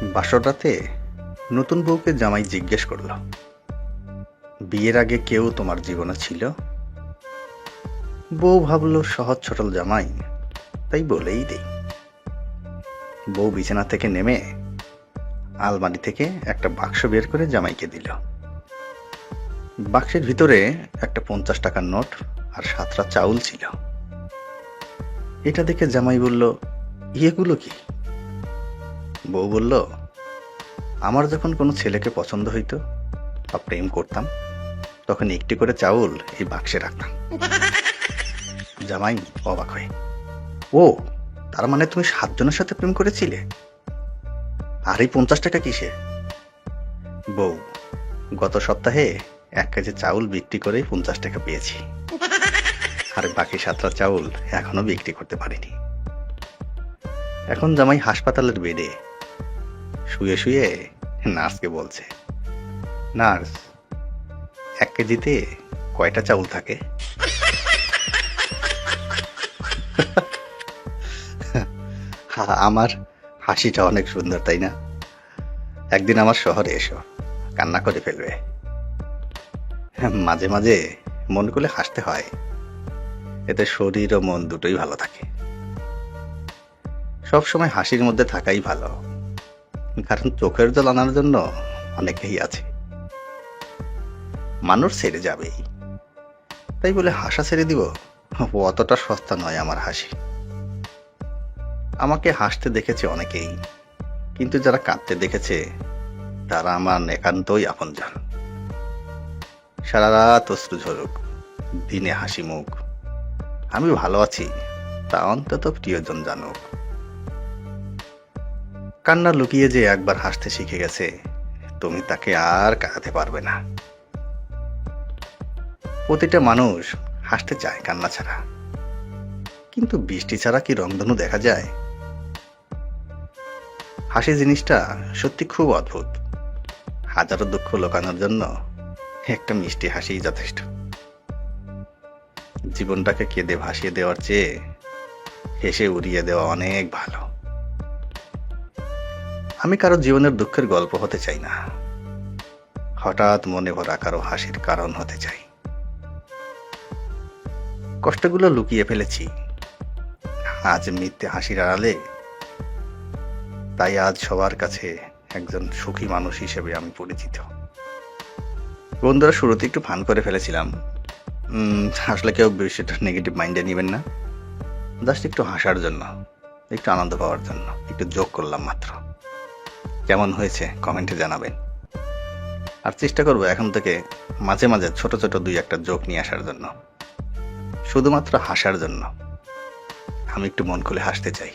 বাসর রাতে নতুন বউকে জামাই জিজ্ঞেস করল, বিয়ের আগে কেউ তোমার জীবনে ছিল? বউ ভাবল সহজ সরল জামাই, তাই বলেই দেই। বউ বিছানা থেকে নেমে আলমারি থেকে একটা বাক্স বের করে জামাইকে দিল। বাক্সের ভিতরে একটা 50 টাকার নোট আর 7টা চাউল ছিল। এটা দেখে জামাই বলল, এগুলো কি? বউ বলল, আমার যখন কোনো ছেলেকে পছন্দ হইতো বা প্রেম করতাম, তখন একটি করে চাউল এই বাক্সে রাখতাম। জামাই অবাক হয়ে, ও, তার মানে তুমি 7 জনের সাথে প্রেম করেছিলে? আর এই 50 টাকা কিসে? বউ, গত সপ্তাহে 1 কেজি চাউল বিক্রি করে 50 টাকা পেয়েছি, আর বাকি 7টা চাউল এখনো বিক্রি করতে পারিনি। এখন জামাই হাসপাতালের বেডে শুয়ে শুয়ে নার্সকে বলছে, নার্স, 1 কেজিতে কয়টা চাউল থাকে? আমার হাসিটা অনেক সুন্দর, তাই না? একদিন আমার শহরে এসো, কান্না করে ফেলবে। মাঝে মাঝে মন খুলে হাসতে হয়, এতে শরীর ও মন দুটোই ভালো থাকে। সব সময় হাসির মধ্যে থাকাই ভালো, কারণ চোখের জল আনার জন্য অনেকেই আছে। মানুষ ছেড়ে যাবেই, তাই বলে হাসা ছেড়ে দিব? অতটা সস্তা নয় আমার হাসি। আমাকে হাসতে দেখেছে অনেকেই, কিন্তু যারা কাঁদতে দেখেছে তারা আমার একান্তই আপনজন। সারা রাত অশ্রু ঝরুক, দিনে হাসি মুখ, আমি ভালো আছি তা অন্তত প্রিয়জন জানুক। কান্না লুকিয়ে যে একবার হাসতে শিখে গেছে, তুমি তাকে আর কাঁদাতে পারবে না। প্রতিটা মানুষ হাসতে চায় কান্না ছাড়া, কিন্তু বৃষ্টি ছাড়া কি রংধনু দেখা যায়? হাসি জিনিসটা সত্যি খুব অদ্ভুত। হাজারো দুঃখ লোকানোর জন্য একটা মিষ্টি হাসিই যথেষ্ট। জীবনটাকে কেঁদে ভাসিয়ে দেওয়ার চেয়ে হেসে উড়িয়ে দেওয়া অনেক ভালো। আমি কারো জীবনের দুঃখের গল্প হতে চাই না, হঠাৎ মনে ভরা কারো হাসির কারণ হতে চাই। কষ্টগুলো লুকিয়ে ফেলেছি আজ মিথ্যে হাসির আড়ালে, তাই আজ সবার কাছে একজন সুখী মানুষ হিসেবে আমি পরিচিত। বন্ধুরা, শুরুতে একটু ফান করে ফেলেছিলাম, আসলে কেউ বিষয়টা নেগেটিভ মাইন্ডে নেবেন না। জাস্ট একটু হাসার জন্য, একটু আনন্দ পাওয়ার জন্য একটু যোগ করলাম মাত্র। কেমন হয়েছে কমেন্টে জানাবেন। আর চেষ্টা করবো এখন থেকে মাঝে মাঝে ছোট ছোট 2-1টা যোগ নিয়ে আসার জন্য, শুধুমাত্র হাসার জন্য। আমি একটু মন খুলে হাসতে চাই।